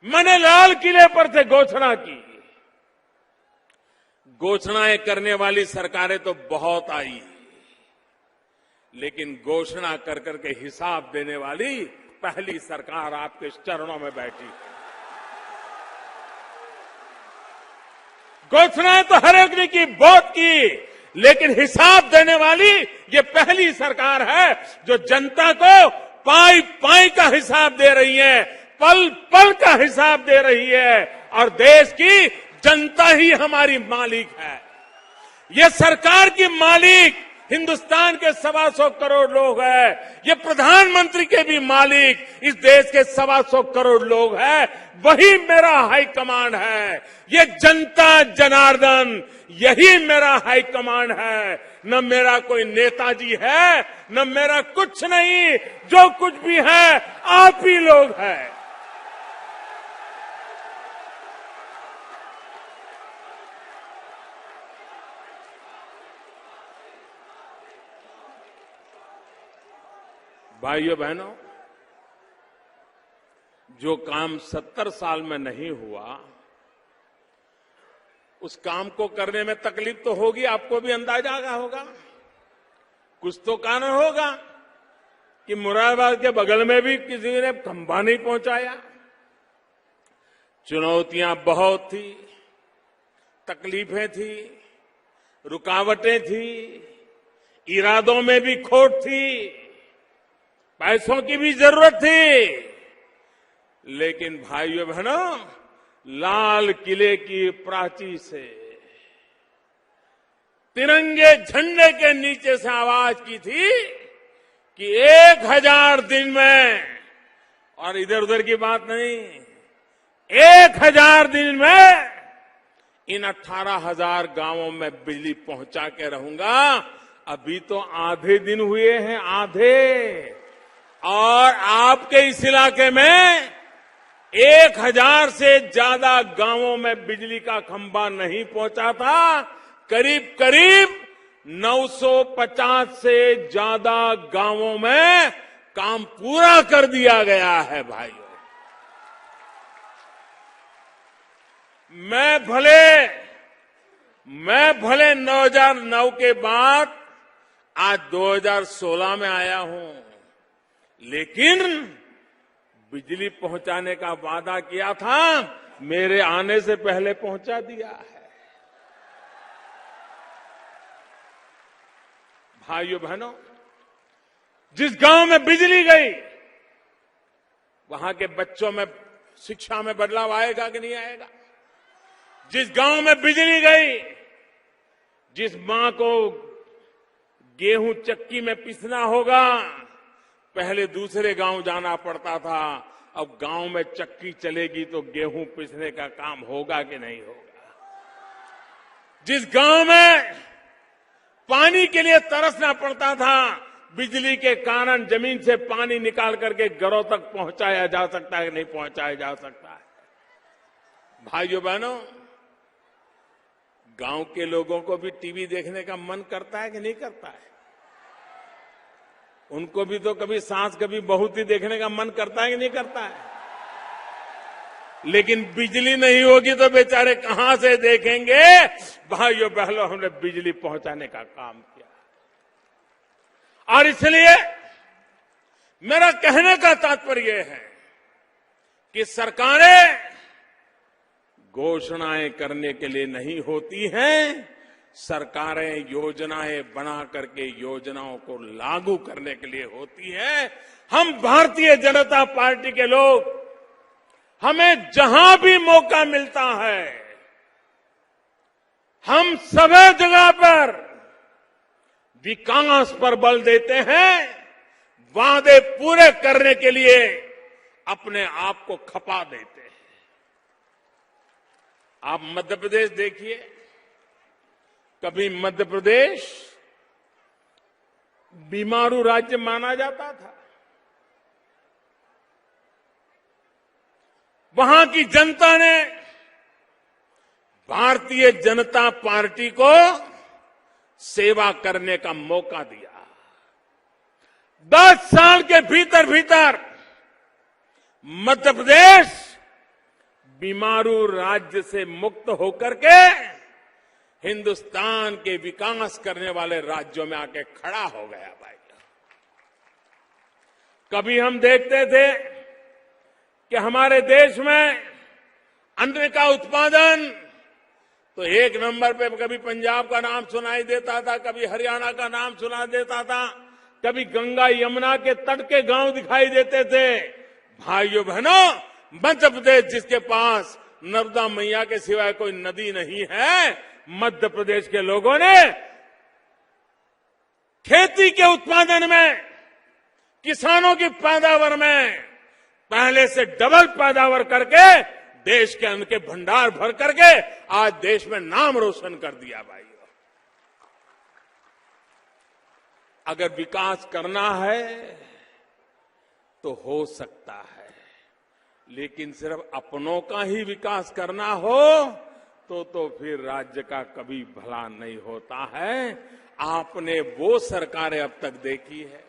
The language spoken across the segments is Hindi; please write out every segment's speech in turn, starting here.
मैंने लाल किले पर से घोषणा की। घोषणाएं करने वाली सरकारें तो बहुत आई, लेकिन घोषणा कर करके हिसाब देने वाली पहली सरकार आपके चरणों में बैठी। घोषणाएं तो हर एक ने की, बहुत की, लेकिन हिसाब देने वाली ये पहली सरकार है जो जनता को पाई पाई का हिसाब दे रही है, पल पल का हिसाब दे रही है, और देश की जनता ही हमारी मालिक है। ये सरकार की मालिक हिंदुस्तान के 125 करोड़ लोग हैं। ये प्रधानमंत्री के भी मालिक इस देश के 125 करोड़ लोग हैं। वही मेरा हाईकमांड है। ये जनता जनार्दन, यही मेरा हाईकमांड है। न मेरा कोई नेताजी है, न मेरा कुछ नहीं। जो कुछ भी है आप ही लोग हैं। भाइयों बहनों, जो काम 70 साल में नहीं हुआ, उस काम को करने में तकलीफ तो होगी, आपको भी अंदाजा होगा। कुछ तो कारण होगा कि मुरादाबाद के बगल में भी किसी ने खंभा नहीं पहुंचाया। चुनौतियां बहुत थी, तकलीफें थी, रुकावटें थी, इरादों में भी खोट थी, पैसों की भी जरूरत थी, लेकिन भाइयों बहनों, लाल किले की प्राची से, तिरंगे झंडे के नीचे से आवाज की थी कि 1000 दिन में, और इधर उधर की बात नहीं, 1000 दिन में इन 18,000 गांवों में बिजली पहुंचा के रहूंगा। अभी तो आधे दिन हुए हैं, आधे, और आपके इस इलाके में 1000 से ज्यादा गांवों में बिजली का खंभा नहीं पहुंचा था। करीब करीब 950 से ज्यादा गांवों में काम पूरा कर दिया गया है। भाइयों, मैं भले 2009 के बाद आज 2016 में आया हूं, लेकिन बिजली पहुंचाने का वादा किया था, मेरे आने से पहले पहुंचा दिया है। भाइयों बहनों, जिस गांव में बिजली गई, वहां के बच्चों में शिक्षा में बदलाव आएगा कि नहीं आएगा? जिस गांव में बिजली गई, जिस मां को गेहूं चक्की में पिसना होगा, पहले दूसरे गांव जाना पड़ता था, अब गांव में चक्की चलेगी तो गेहूं पिसने का काम होगा कि नहीं होगा? जिस गांव में पानी के लिए तरसना पड़ता था, बिजली के कारण जमीन से पानी निकाल करके घरों तक पहुंचाया जा सकता है कि नहीं पहुंचाया जा सकता है? भाइयों बहनों, गांव के लोगों को भी टीवी देखने का मन करता है कि नहीं करता है? उनको भी तो कभी सास कभी बहुत ही देखने का मन करता है कि नहीं करता है? लेकिन बिजली नहीं होगी तो बेचारे कहां से देखेंगे? भाइयों बहनों, हमने बिजली पहुंचाने का काम किया, और इसलिए मेरा कहने का तात्पर्य है कि सरकारें घोषणाएं करने के लिए नहीं होती हैं, सरकारें योजनाएं बना करके योजनाओं को लागू करने के लिए होती है। हम भारतीय जनता पार्टी के लोग, हमें जहां भी मौका मिलता है, हम सभी जगह पर विकास पर बल देते हैं, वादे पूरे करने के लिए अपने आप को खपा देते हैं। आप मध्य प्रदेश देखिए, कभी मध्य प्रदेश बीमारू राज्य माना जाता था। वहां की जनता ने भारतीय जनता पार्टी को सेवा करने का मौका दिया। 10 साल के भीतर भीतर मध्य प्रदेश बीमारू राज्य से मुक्त होकर के हिंदुस्तान के विकास करने वाले राज्यों में आके खड़ा हो गया भाई। कभी हम देखते थे कि हमारे देश में अन्न का उत्पादन तो एक नंबर पे कभी पंजाब का नाम सुनाई देता था, कभी हरियाणा का नाम सुना देता था, कभी गंगा यमुना के तट के गांव दिखाई देते थे। भाइयों बहनों, मध्य प्रदेश जिसके पास नर्मदा मैया के सिवाय कोई नदी नहीं है, मध्य प्रदेश के लोगों ने खेती के उत्पादन में, किसानों की पैदावार में पहले से डबल पैदावार करके देश के अन्न के भंडार भर करके आज देश में नाम रोशन कर दिया भाइयों। अगर विकास करना है तो हो सकता है, लेकिन सिर्फ अपनों का ही विकास करना हो तो फिर राज्य का कभी भला नहीं होता है। आपने वो सरकारें अब तक देखी है,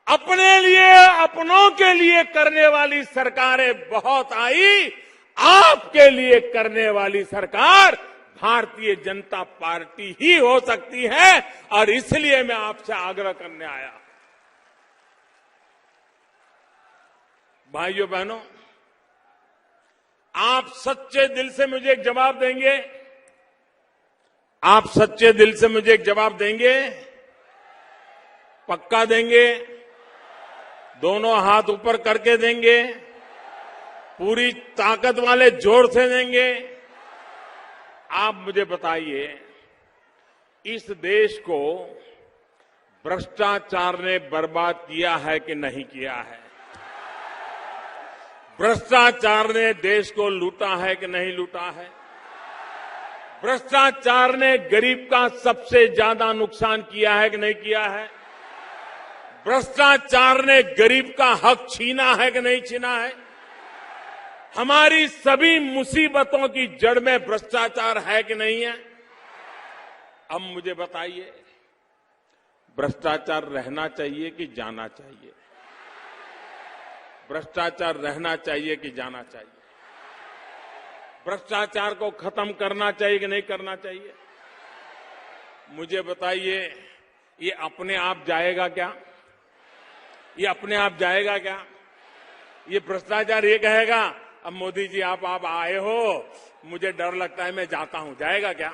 अपने लिए, अपनों के लिए करने वाली सरकारें बहुत आई, आपके लिए करने वाली सरकार भारतीय जनता पार्टी ही हो सकती है। और इसलिए मैं आपसे आग्रह करने आया। भाइयों बहनों, आप सच्चे दिल से मुझे एक जवाब देंगे? आप सच्चे दिल से मुझे एक जवाब देंगे? पक्का देंगे? दोनों हाथ ऊपर करके देंगे? पूरी ताकत वाले जोर से देंगे? आप मुझे बताइए, इस देश को भ्रष्टाचार ने बर्बाद किया है कि नहीं किया है? भ्रष्टाचार ने देश को लूटा है कि नहीं लूटा है? भ्रष्टाचार ने गरीब का सबसे ज्यादा नुकसान किया है कि नहीं किया है? भ्रष्टाचार ने गरीब का हक छीना है कि नहीं छीना है? हमारी सभी मुसीबतों की जड़ में भ्रष्टाचार है कि नहीं है? अब मुझे बताइए, भ्रष्टाचार रहना चाहिए कि जाना चाहिए? भ्रष्टाचार रहना चाहिए कि जाना चाहिए? भ्रष्टाचार को खत्म करना चाहिए कि नहीं करना चाहिए? मुझे बताइए, ये अपने आप जाएगा क्या? ये अपने आप जाएगा क्या? ये भ्रष्टाचार ये कहेगा अब मोदी जी आप आए हो, मुझे डर लगता है मैं जाता हूं, जाएगा क्या?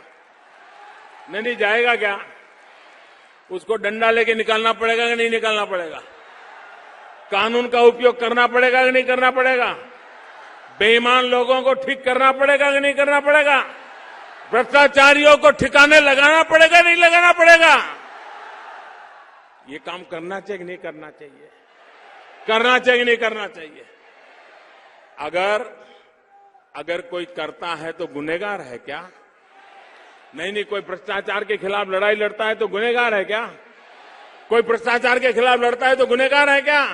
नहीं जाएगा क्या? उसको डंडा लेके निकालना पड़ेगा कि नहीं निकालना पड़ेगा? कानून का उपयोग करना पड़ेगा कि नहीं करना पड़ेगा? बेईमान लोगों को ठीक करना पड़ेगा कि नहीं करना पड़ेगा? भ्रष्टाचारियों को ठिकाने लगाना पड़ेगा नहीं लगाना पड़ेगा? ये काम करना चाहिए कि नहीं करना चाहिए? करना चाहिए कि नहीं करना चाहिए? अगर कोई करता है तो गुनहगार है क्या? नहीं, कोई भ्रष्टाचार के खिलाफ लड़ाई लड़ता है तो गुनहगार है क्या? कोई भ्रष्टाचार के खिलाफ लड़ता है तो गुनहगार है क्या?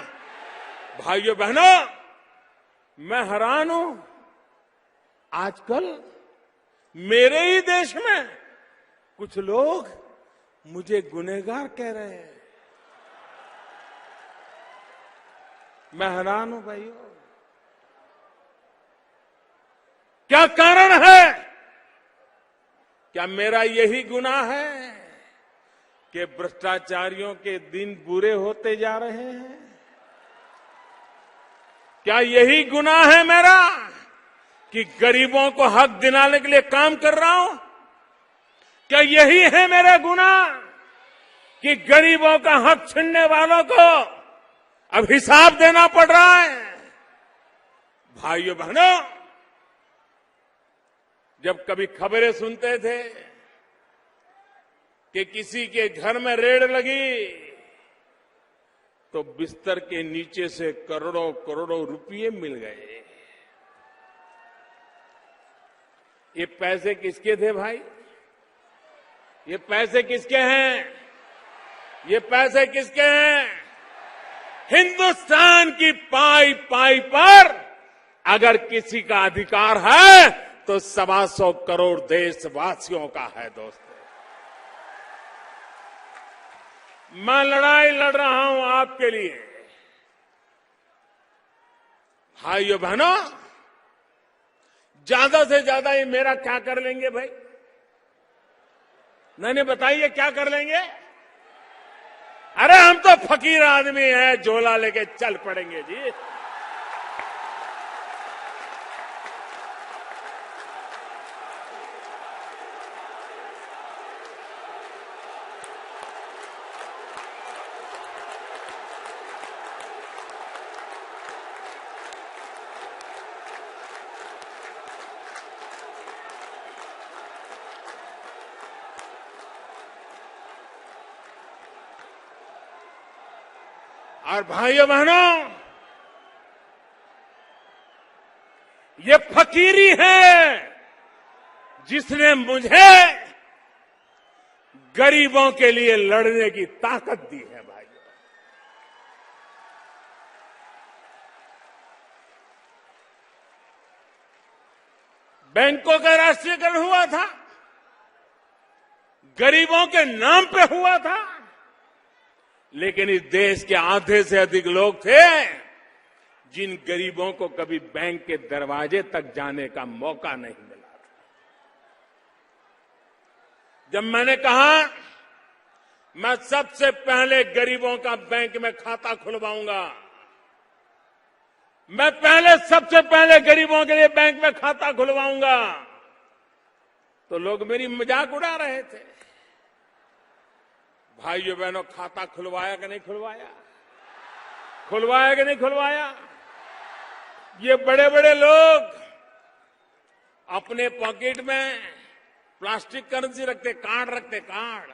भाइयों बहनों, मैं हैरान हूं, आजकल मेरे ही देश में कुछ लोग मुझे गुनहगार कह रहे हैं। मैं हैरान हूं भाइयों, क्या कारण है? क्या मेरा यही गुनाह है कि भ्रष्टाचारियों के दिन बुरे होते जा रहे हैं? क्या यही गुनाह है मेरा कि गरीबों को हक दिलाने के लिए काम कर रहा हूं? क्या यही है मेरा गुनाह कि गरीबों का हक छीनने वालों को अब हिसाब देना पड़ रहा है? भाइयों बहनों, जब कभी खबरें सुनते थे कि किसी के घर में रेड लगी तो बिस्तर के नीचे से करोड़ों करोड़ों रुपये मिल गए। ये पैसे किसके थे भाई? ये पैसे किसके हैं? ये पैसे किसके हैं? हिंदुस्तान की पाई पाई पर अगर किसी का अधिकार है तो 125 करोड़ देशवासियों का है। दोस्तों, मैं लड़ाई लड़ रहा हूं आपके लिए। भाइयों बहनों, ज्यादा से ज्यादा ये मेरा क्या कर लेंगे भाई? नहीं बताइए क्या कर लेंगे? अरे हम तो फकीर आदमी हैं, झोला लेके चल पड़ेंगे जी। और भाइयों बहनों, ये फकीरी है जिसने मुझे गरीबों के लिए लड़ने की ताकत दी है। भाइयों, बैंकों का राष्ट्रीयकरण हुआ था, गरीबों के नाम पे हुआ था, लेकिन इस देश के आधे से अधिक लोग थे जिन गरीबों को कभी बैंक के दरवाजे तक जाने का मौका नहीं मिला था। जब मैंने कहा मैं सबसे पहले गरीबों का बैंक में खाता खुलवाऊंगा, मैं सबसे पहले गरीबों के लिए बैंक में खाता खुलवाऊंगा, तो लोग मेरी मजाक उड़ा रहे थे। भाइयों बहनों, खाता खुलवाया कि नहीं खुलवाया? खुलवाया कि नहीं खुलवाया? ये बड़े बड़े लोग अपने पॉकेट में प्लास्टिक करेंसी रखते, कार्ड रखते, कार्ड।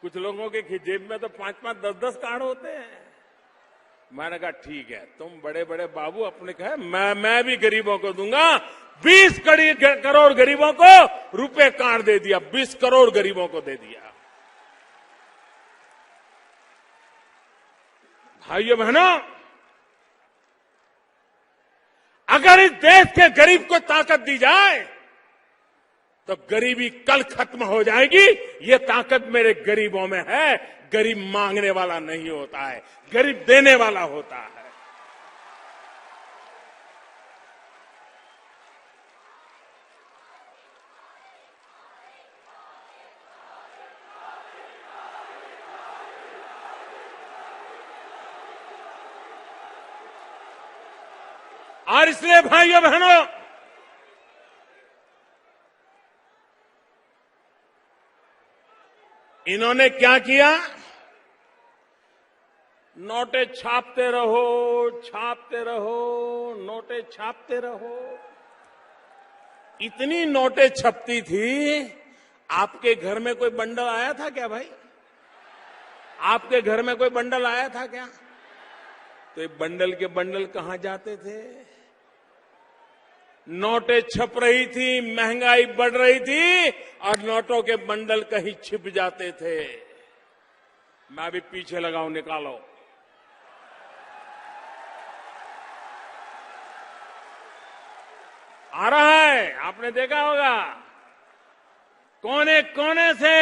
कुछ लोगों के जेब में तो 5-5, 10-10 कार्ड होते हैं। मैंने कहा ठीक है, तुम बड़े बड़े बाबू अपने कहे, मैं भी गरीबों को दूंगा। 20 करोड़ गरीबों को रुपए कार्ड दे दिया, 20 करोड़ गरीबों को दे दिया। भाइयों बहनों, अगर इस देश के गरीब को ताकत दी जाए तो गरीबी कल खत्म हो जाएगी। ये ताकत मेरे गरीबों में है। गरीब मांगने वाला नहीं होता है, गरीब देने वाला होता है। और इसलिए भाइयों बहनों, इन्होंने क्या किया? नोटे छापते रहो, छापते रहो, नोटे छापते रहो। इतनी नोटें छपती थी, आपके घर में कोई बंडल आया था क्या भाई? आपके घर में कोई बंडल आया था क्या? तो ये बंडल के बंडल कहां जाते थे? नोटें छप रही थी, महंगाई बढ़ रही थी और नोटों के बंडल कहीं छिप जाते थे। मैं भी पीछे लगाऊं, निकालो। आ रहा है, आपने देखा होगा, कोने कोने से।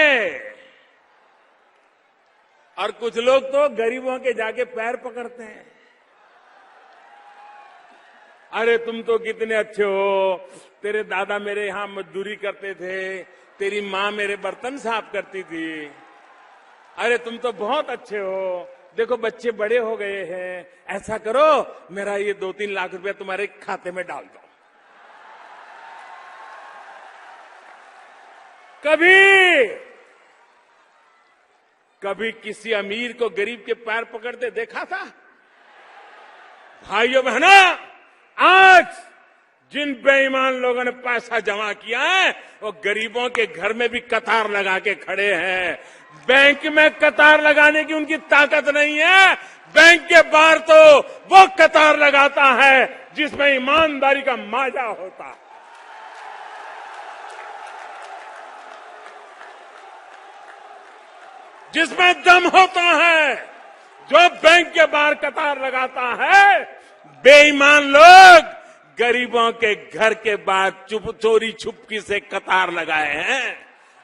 और कुछ लोग तो गरीबों के जाके पैर पकड़ते हैं। अरे तुम तो कितने अच्छे हो, तेरे दादा मेरे यहां मजदूरी करते थे, तेरी मां मेरे बर्तन साफ करती थी। अरे तुम तो बहुत अच्छे हो, देखो बच्चे बड़े हो गए हैं, ऐसा करो मेरा ये 2-3 लाख रुपया तुम्हारे खाते में डाल दो। कभी किसी अमीर को गरीब के पैर पकड़ते देखा था? भाइयों बहनों, आज जिन बेईमान लोगों ने पैसा जमा किया है वो गरीबों के घर में भी कतार लगा के खड़े हैं। बैंक में कतार लगाने की उनकी ताकत नहीं है। बैंक के बाहर तो वो कतार लगाता है जिसमें ईमानदारी का माजा होता है। जिसमें दम होता है, जो बैंक के बाहर कतार लगाता है। बेईमान लोग गरीबों के घर के बाहर चोरी छुपकी से कतार लगाए हैं।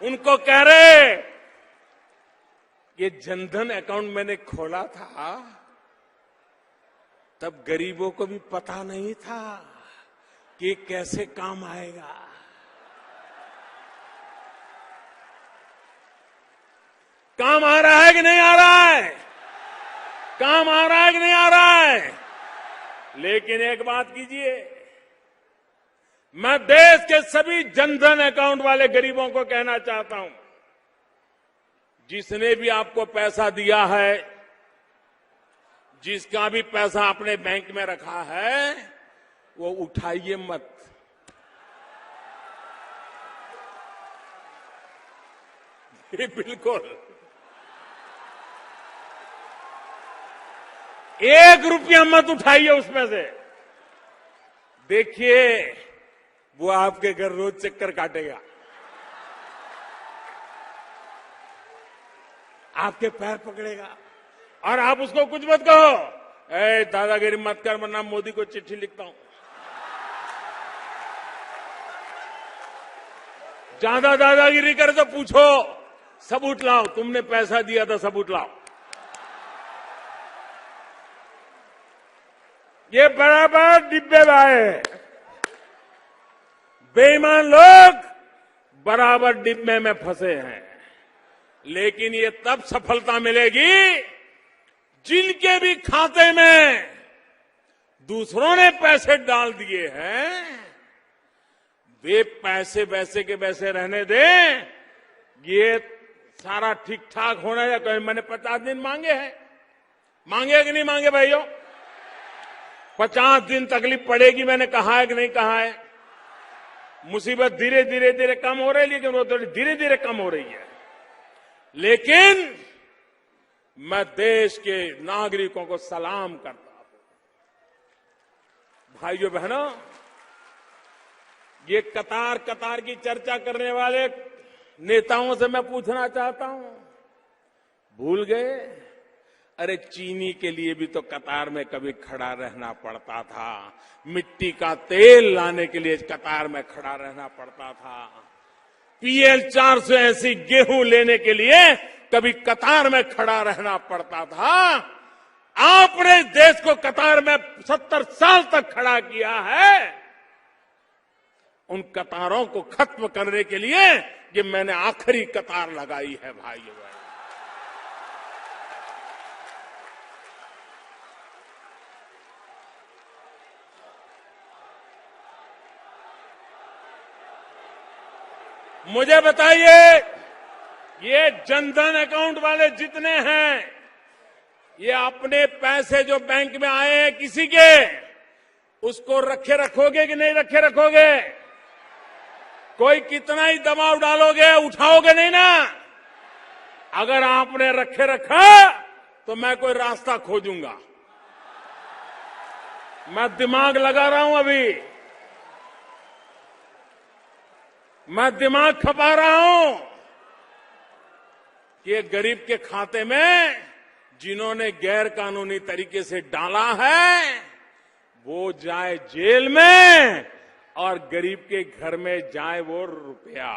उनको कह रहे, ये जनधन अकाउंट मैंने खोला था, तब गरीबों को भी पता नहीं था कि कैसे काम आएगा। काम आ रहा है कि नहीं आ रहा है? काम आ रहा है कि नहीं आ रहा है? लेकिन एक बात कीजिए, मैं देश के सभी जनधन अकाउंट वाले गरीबों को कहना चाहता हूं, जिसने भी आपको पैसा दिया है, जिसका भी पैसा अपने बैंक में रखा है, वो उठाइए मत। बिल्कुल 1 रुपया मत उठाइए उसमें से। देखिए वो आपके घर रोज चक्कर काटेगा, आपके पैर पकड़ेगा और आप उसको कुछ मत कहो, ए दादागिरी मत कर वरना मोदी को चिट्ठी लिखता हूं। ज्यादा दादागिरी करे तो पूछो, सबूत लाओ, तुमने पैसा दिया था सबूत लाओ। ये बराबर डिब्बे लाए, बेईमान लोग बराबर डिब्बे में फंसे हैं। लेकिन ये तब सफलता मिलेगी जिनके भी खाते में दूसरों ने पैसे डाल दिए हैं, वे पैसे वैसे के वैसे रहने दें। ये सारा ठीक ठाक होना या कहीं मैंने 50 दिन मांगे हैं, मांगे कि नहीं मांगे भाइयों? 50 दिन तकलीफ पड़ेगी, मैंने कहा है कि नहीं कहा है? मुसीबत धीरे धीरे धीरे कम हो रही है, लेकिन वो धीरे धीरे कम हो रही है। लेकिन मैं देश के नागरिकों को सलाम करता हूं, भाइयों बहनों, ये कतार कतार की चर्चा करने वाले नेताओं से मैं पूछना चाहता हूं, भूल गए? अरे चीनी के लिए भी तो कतार में कभी खड़ा रहना पड़ता था, मिट्टी का तेल लाने के लिए कतार में खड़ा रहना पड़ता था, PL 480 गेहूं लेने के लिए कभी कतार में खड़ा रहना पड़ता था। आपने देश को कतार में 70 साल तक खड़ा किया है। उन कतारों को खत्म करने के लिए ये मैंने आखिरी कतार लगाई है भाइयों। मुझे बताइए, ये जनधन अकाउंट वाले जितने हैं, ये अपने पैसे जो बैंक में आए हैं किसी के, उसको रखे रखोगे कि नहीं रखे रखोगे? कोई कितना ही दबाव डालोगे, उठाओगे नहीं ना? अगर आपने रखे रखा तो मैं कोई रास्ता खोजूंगा। मैं दिमाग लगा रहा हूं, अभी मैं दिमाग खपा रहा हूं कि एक गरीब के खाते में जिन्होंने गैर कानूनी तरीके से डाला है वो जाए जेल में और गरीब के घर में जाए वो रुपया।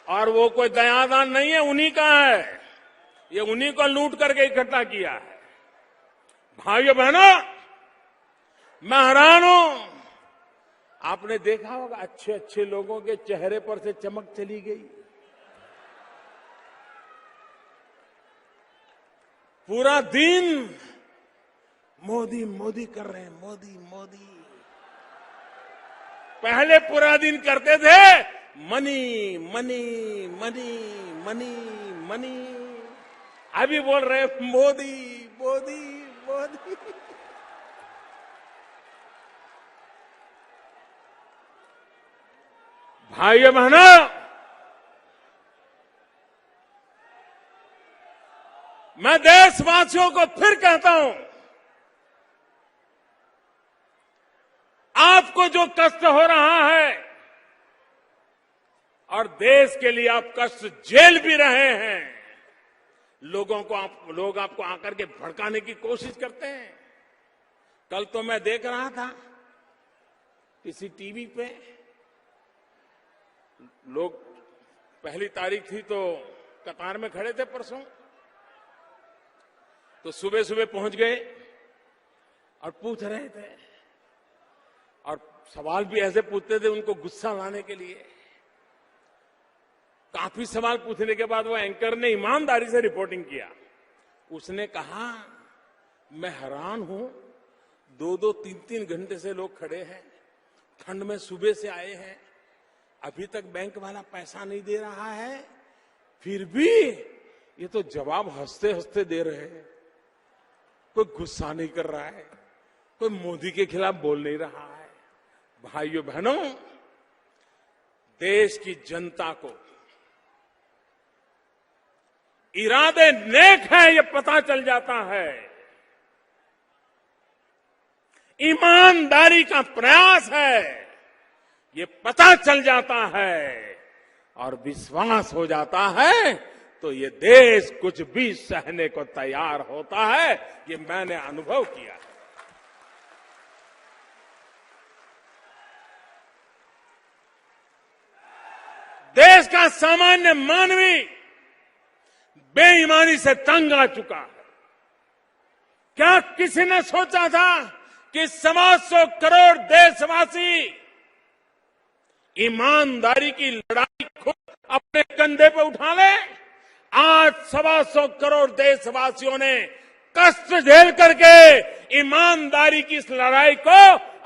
और वो कोई दयादान नहीं है, उन्हीं का है, ये उन्हीं को लूट करके इकट्ठा किया है। भाइयों बहनों, मैं हैरान हूं, आपने देखा होगा अच्छे अच्छे लोगों के चेहरे पर से चमक चली गई। पूरा दिन मोदी मोदी कर रहे हैं, मोदी मोदी। पहले पूरा दिन करते थे money money money money money, अभी बोल रहे मोदी मोदी मोदी। भाइयों बहनों, मैं देशवासियों को फिर कहता हूं, आपको जो कष्ट हो रहा है और देश के लिए आप कष्ट झेल भी रहे हैं, लोग आपको आकर के भड़काने की कोशिश करते हैं। कल तो मैं देख रहा था किसी टीवी पे, लोग 1 तारीख थी तो कतार में खड़े थे परसों, तो सुबह सुबह पहुंच गए और पूछ रहे थे, और सवाल भी ऐसे पूछते थे उनको गुस्सा लाने के लिए। काफी सवाल पूछने के बाद वो एंकर ने ईमानदारी से रिपोर्टिंग किया। उसने कहा, मैं हैरान हूं, 2-2, 3-3 घंटे से लोग खड़े हैं, ठंड में सुबह से आए हैं, अभी तक बैंक वाला पैसा नहीं दे रहा है, फिर भी ये तो जवाब हंसते हंसते दे रहे हैं। कोई गुस्सा नहीं कर रहा है, कोई मोदी के खिलाफ बोल नहीं रहा है। भाइयों बहनों, देश की जनता को इरादे नेक है ये पता चल जाता है, ईमानदारी का प्रयास है ये पता चल जाता है, और विश्वास हो जाता है तो ये देश कुछ भी सहने को तैयार होता है। ये मैंने अनुभव किया है। देश का सामान्य मानवी बेईमानी से तंग आ चुका है। क्या किसी ने सोचा था कि 125 करोड़ देशवासी ईमानदारी की लड़ाई खुद अपने कंधे पर उठा ले? आज 125 करोड़ देशवासियों ने कष्ट झेल करके ईमानदारी की इस लड़ाई को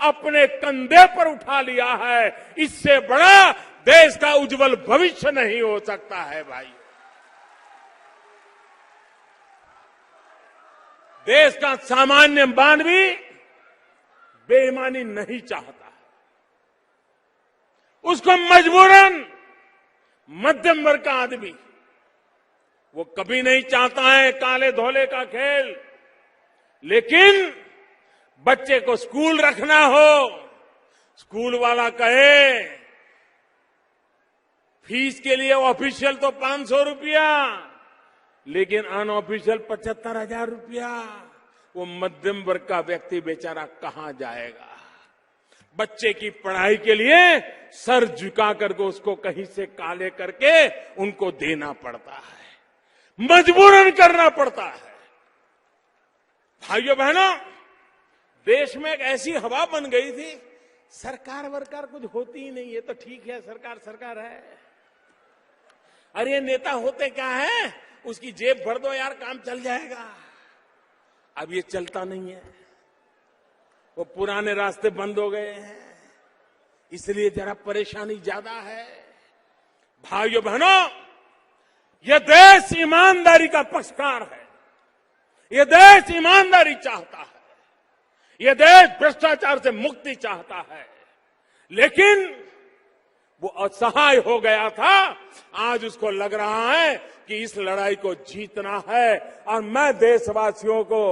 अपने कंधे पर उठा लिया है। इससे बड़ा देश का उज्जवल भविष्य नहीं हो सकता है। भाई, देश का सामान्य मानवी बेईमानी नहीं चाहता है, उसको मजबूरन मध्यम वर्ग का आदमी वो कभी नहीं चाहता है काले धोले का खेल। लेकिन बच्चे को स्कूल रखना हो, स्कूल वाला कहे फीस के लिए ऑफिशियल तो 500 रुपया, लेकिन अनऑफिशियल 75,000 रुपया, वो मध्यम वर्ग का व्यक्ति बेचारा कहां जाएगा? बच्चे की पढ़ाई के लिए सर झुका करके उसको कहीं से काले करके उनको देना पड़ता है, मजबूरन करना पड़ता है। भाइयों बहनों, देश में एक ऐसी हवा बन गई थी, सरकार वरकार कुछ होती ही नहीं है, तो ठीक है सरकार सरकार है। अरे ये नेता होते क्या है, उसकी जेब भर दो यार, काम चल जाएगा। अब ये चलता नहीं है, वो पुराने रास्ते बंद हो गए हैं, इसलिए जरा परेशानी ज्यादा है। भाइयों बहनों, यह देश ईमानदारी का पक्षकार है, यह देश ईमानदारी चाहता है, यह देश भ्रष्टाचार से मुक्ति चाहता है। लेकिन वो असहाय हो गया था, आज उसको लग रहा है कि इस लड़ाई को जीतना है। और मैं देशवासियों को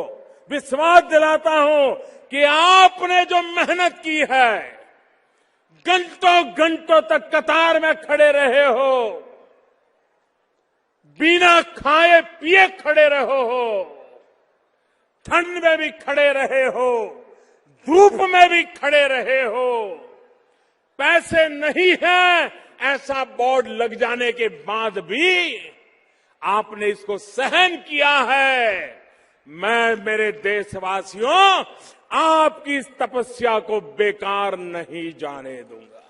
विश्वास दिलाता हूं कि आपने जो मेहनत की है, घंटों घंटों तक कतार में खड़े रहे हो, बिना खाए पिए खड़े रहे हो, ठंड में भी खड़े रहे हो, धूप में भी खड़े रहे हो, पैसे नहीं है ऐसा बोर्ड लग जाने के बाद भी आपने इसको सहन किया है। मैं मेरे देशवासियों आपकी इस तपस्या को बेकार नहीं जाने दूंगा।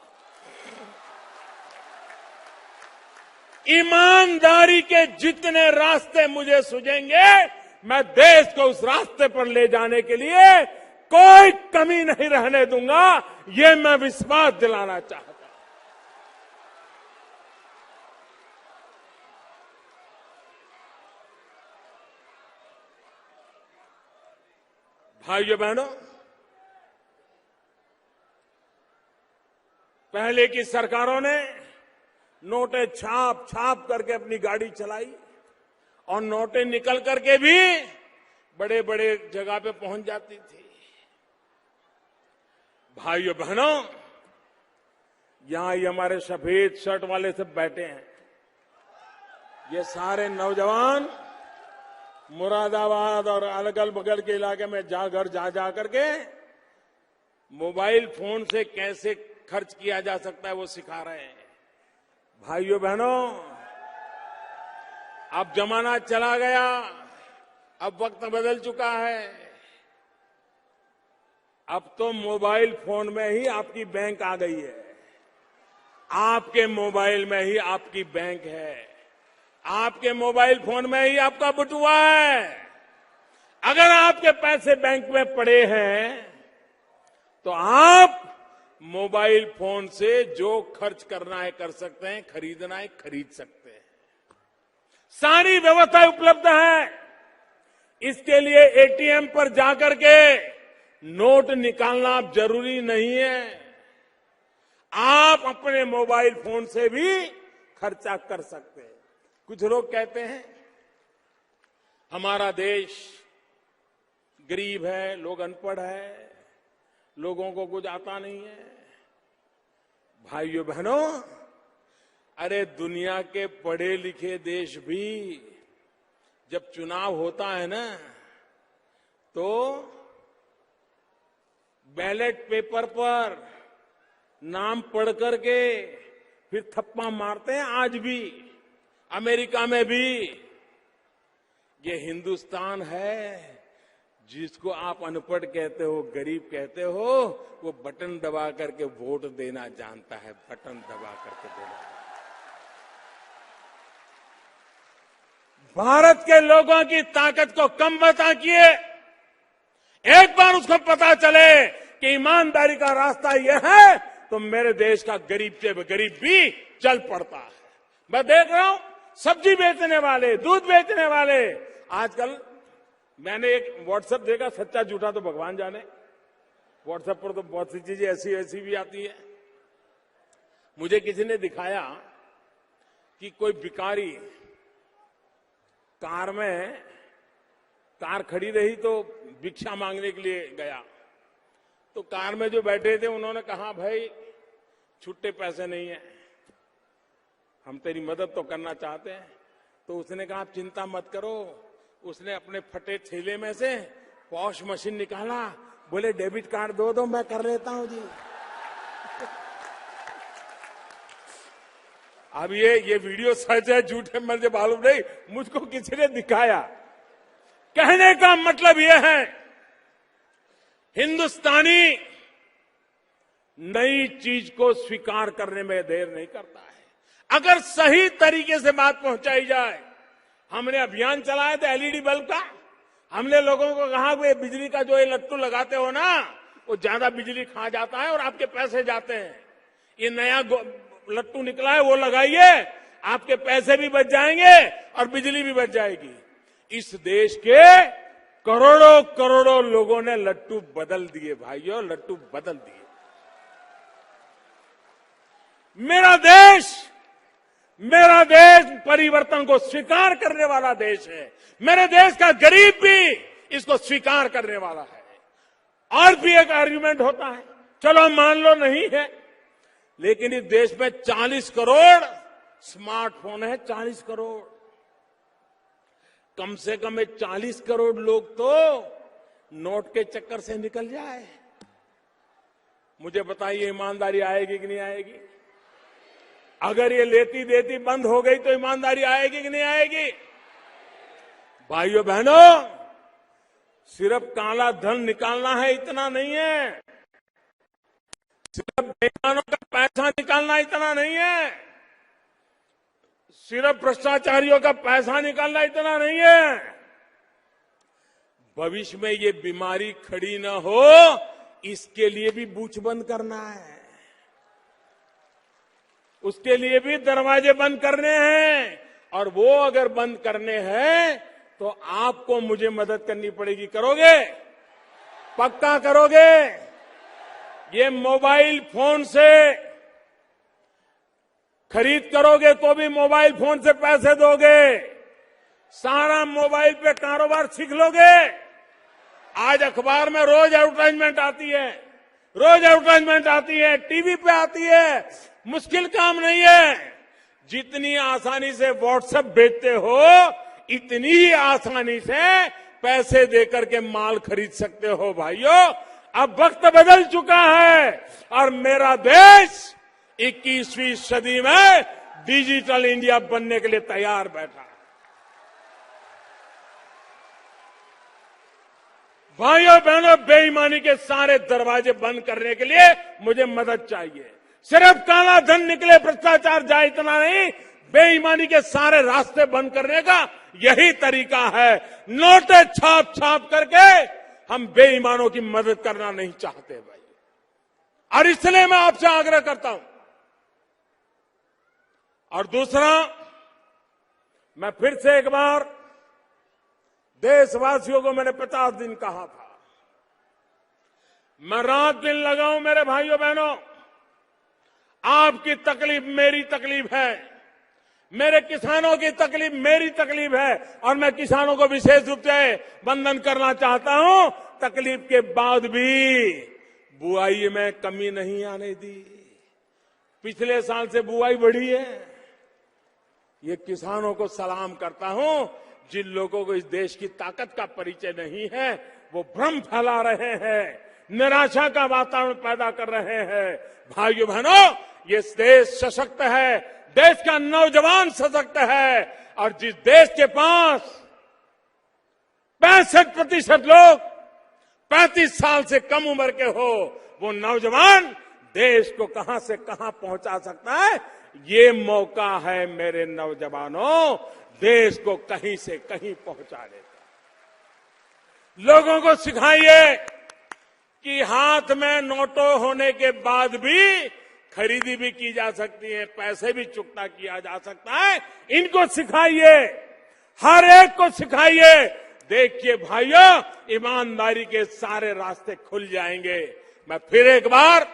ईमानदारी के जितने रास्ते मुझे सूझेंगे, मैं देश को उस रास्ते पर ले जाने के लिए कोई कमी नहीं रहने दूंगा। ये मैं विश्वास दिलाना चाहता हूं। भाइयों बहनों, पहले की सरकारों ने नोटें छाप छाप करके अपनी गाड़ी चलाई, और नोटें निकल करके भी बड़े बड़े जगह पे पहुंच जाती थी। भाइयों बहनों, यहां ये हमारे सफेद शर्ट वाले सब बैठे हैं, ये सारे नौजवान मुरादाबाद और अलग बगल के इलाके में घर जा करके मोबाइल फोन से कैसे खर्च किया जा सकता है वो सिखा रहे हैं। भाइयों बहनों, अब जमाना चला गया अब वक्त बदल चुका है। अब तो मोबाइल फोन में ही आपकी बैंक आ गई है। आपके मोबाइल में ही आपकी बैंक है। आपके मोबाइल फोन में ही आपका बटुआ है। अगर आपके पैसे बैंक में पड़े हैं तो आप मोबाइल फोन से जो खर्च करना है कर सकते हैं, खरीदना है खरीद सकते हैं। सारी व्यवस्था उपलब्ध है। इसके लिए एटीएम पर जाकर के नोट निकालना अब जरूरी नहीं है। आप अपने मोबाइल फोन से भी खर्चा कर सकते हैं। कुछ लोग कहते हैं हमारा देश गरीब है, लोग अनपढ़ है, लोगों को कुछ आता नहीं है। भाइयों बहनों, अरे दुनिया के पढ़े लिखे देश भी जब चुनाव होता है ना तो बैलेट पेपर पर नाम पढ़ करके फिर थप्पा मारते हैं। आज भी अमेरिका में भी ये हिंदुस्तान है जिसको आप अनपढ़ कहते हो, गरीब कहते हो, वो बटन दबा करके वोट देना जानता है। बटन दबा करके देना। भारत के लोगों की ताकत को कम मत आंकिए। एक बार उसको पता चले कि ईमानदारी का रास्ता यह है तो मेरे देश का गरीब से गरीब भी चल पड़ता है। मैं देख रहा हूं सब्जी बेचने वाले, दूध बेचने वाले, आजकल मैंने एक व्हाट्सएप देखा, सच्चा झूठा तो भगवान जाने। व्हाट्सएप पर तो बहुत सी चीजें ऐसी ऐसी भी आती है। मुझे किसी ने दिखाया कि कोई भिखारी कार खड़ी रही तो भिक्षा मांगने के लिए गया। तो कार में जो बैठे थे उन्होंने कहा, भाई छुट्टे पैसे नहीं है, हम तेरी मदद तो करना चाहते हैं। तो उसने कहा, आप चिंता मत करो। उसने अपने फटे थैले में से पॉश मशीन निकाला, बोले डेबिट कार्ड दो मैं कर लेता हूं जी। अब ये वीडियो सच है झूठ है मुझे मालूम नहीं, मुझको किसी ने दिखाया। कहने का मतलब यह है, हिंदुस्तानी नई चीज को स्वीकार करने में देर नहीं करता है। अगर सही तरीके से बात पहुंचाई जाए। हमने अभियान चलाया था एलईडी बल्ब का। हमने लोगों को कहा कि बिजली का जो ये लट्टू लगाते हो ना, वो ज्यादा बिजली खा जाता है और आपके पैसे जाते हैं। ये नया लट्टू निकला है, वो लगाइए, आपके पैसे भी बच जाएंगे और बिजली भी बच जाएगी। इस देश के करोड़ों करोड़ों लोगों ने लट्टू बदल दिए भाइयों, लट्टू बदल दिए। मेरा देश परिवर्तन को स्वीकार करने वाला देश है। मेरे देश का गरीब भी इसको स्वीकार करने वाला है। और भी एक आर्गुमेंट होता है, चलो मान लो नहीं है, लेकिन इस देश में 40 करोड़ स्मार्टफोन है। 40 करोड़, कम से कम 40 करोड़ लोग तो नोट के चक्कर से निकल जाए। मुझे बताइए ईमानदारी आएगी कि नहीं आएगी? अगर ये लेती देती बंद हो गई तो ईमानदारी आएगी कि नहीं आएगी? भाइयों बहनों, सिर्फ काला धन निकालना है इतना नहीं है, सिर्फ बेईमानों का पैसा निकालना इतना नहीं है, सिर्फ भ्रष्टाचारियों का पैसा निकालना इतना नहीं है। भविष्य में ये बीमारी खड़ी न हो, इसके लिए भी बूथ बंद करना है, उसके लिए भी दरवाजे बंद करने हैं। और वो अगर बंद करने हैं तो आपको मुझे मदद करनी पड़ेगी। करोगे? पक्का करोगे? ये मोबाइल फोन से खरीद करोगे तो भी मोबाइल फोन से पैसे दोगे, सारा मोबाइल पे कारोबार सीख लोगे। आज अखबार में रोज एडवर्टाइजमेंट आती है, टीवी पे आती है। मुश्किल काम नहीं है। जितनी आसानी से व्हाट्सएप भेजते हो, इतनी ही आसानी से पैसे देकर के माल खरीद सकते हो। भाइयों, अब वक्त बदल चुका है और मेरा देश 21वीं सदी में डिजिटल इंडिया बनने के लिए तैयार बैठा है। भाइयों बहनों, बेईमानी के सारे दरवाजे बंद करने के लिए मुझे मदद चाहिए। सिर्फ काला धन निकले, भ्रष्टाचार जाए, इतना नहीं, बेईमानी के सारे रास्ते बंद करने का यही तरीका है। नोटें छाप छाप करके हम बेईमानों की मदद करना नहीं चाहते भाई। और इसलिए मैं आपसे आग्रह करता हूं। और दूसरा, मैं फिर से एक बार देशवासियों को मैंने 50 दिन कहा था, मैं रात दिन लगाऊं मेरे भाइयों बहनों, आपकी तकलीफ मेरी तकलीफ है, मेरे किसानों की तकलीफ मेरी तकलीफ है। और मैं किसानों को विशेष रूप से वंदन करना चाहता हूं। तकलीफ के बाद भी बुआई में कमी नहीं आने दी। पिछले साल से बुआई बढ़ी है। ये किसानों को सलाम करता हूं। जिन लोगों को इस देश की ताकत का परिचय नहीं है, वो भ्रम फैला रहे हैं, निराशा का वातावरण पैदा कर रहे हैं। भाइयों बहनों, ये देश सशक्त है, देश का नौजवान सशक्त है। और जिस देश के पास 65% लोग 35 साल से कम उम्र के हो, वो नौजवान देश को कहां से कहां पहुंचा सकता है। ये मौका है मेरे नौजवानों, देश को कहीं से कहीं पहुंचाने का। लोगों को सिखाइए कि हाथ में नोटों होने के बाद भी खरीदी भी की जा सकती है, पैसे भी चुकता किया जा सकता है। इनको सिखाइए, हर एक को सिखाइए। देखिए भाइयों, ईमानदारी के सारे रास्ते खुल जाएंगे। मैं फिर एक बार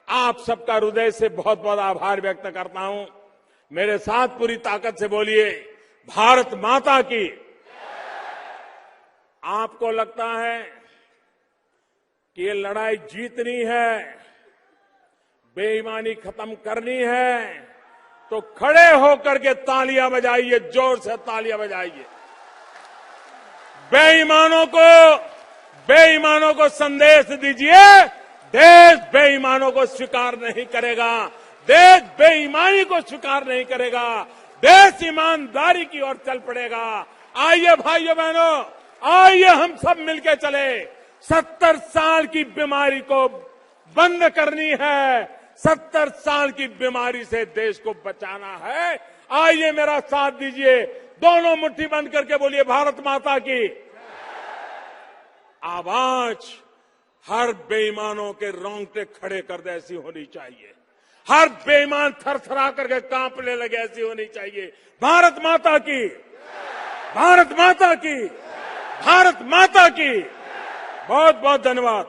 आप सबका हृदय से बहुत बहुत आभार व्यक्त करता हूं। मेरे साथ पूरी ताकत से बोलिए, भारत माता की। आपको लगता है कि ये लड़ाई जीतनी है, बेईमानी खत्म करनी है, तो खड़े होकर के तालियां बजाइए, जोर से तालियां बजाइए। बेईमानों को संदेश दीजिए, देश बेईमानों को स्वीकार नहीं करेगा, देश बेईमानी को स्वीकार नहीं करेगा, देश ईमानदारी की ओर चल पड़ेगा। आइए भाइयों बहनों, आइए हम सब मिलकर चले। 70 साल की बीमारी को बंद करनी है, 70 साल की बीमारी से देश को बचाना है। आइए मेरा साथ दीजिए, दोनों मुट्ठी बंद करके बोलिए, भारत माता की। आवाज हर बेईमानों के रोंगटे खड़े कर दे ऐसी होनी चाहिए, हर बेईमान थरथरा करके कांपने लगे ऐसी होनी चाहिए। भारत माता की, भारत माता की, भारत माता की। बहुत बहुत धन्यवाद।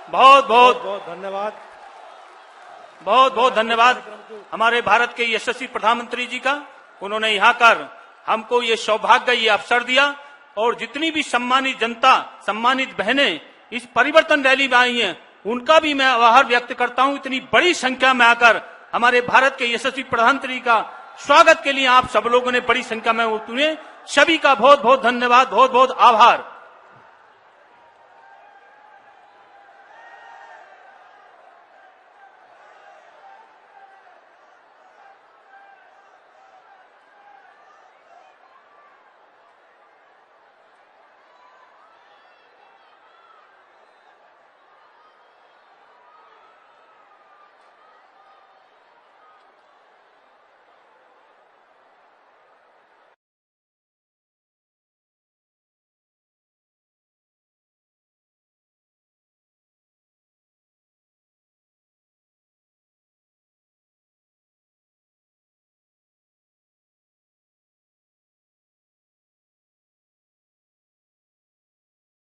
बहुत बहुत धन्यवाद, बहुत बहुत धन्यवाद हमारे भारत के यशस्वी प्रधानमंत्री जी का। उन्होंने यहाँ कर हमको ये सौभाग्य, ये अवसर दिया। और जितनी भी सम्मानित जनता, सम्मानित बहनें इस परिवर्तन रैली में आई हैं, उनका भी मैं आभार व्यक्त करता हूं। इतनी बड़ी संख्या में आकर हमारे भारत के यशस्वी प्रधानमंत्री का स्वागत के लिए आप सब लोगों ने बड़ी संख्या में उतरे। सभी का बहुत बहुत धन्यवाद, बहुत बहुत आभार।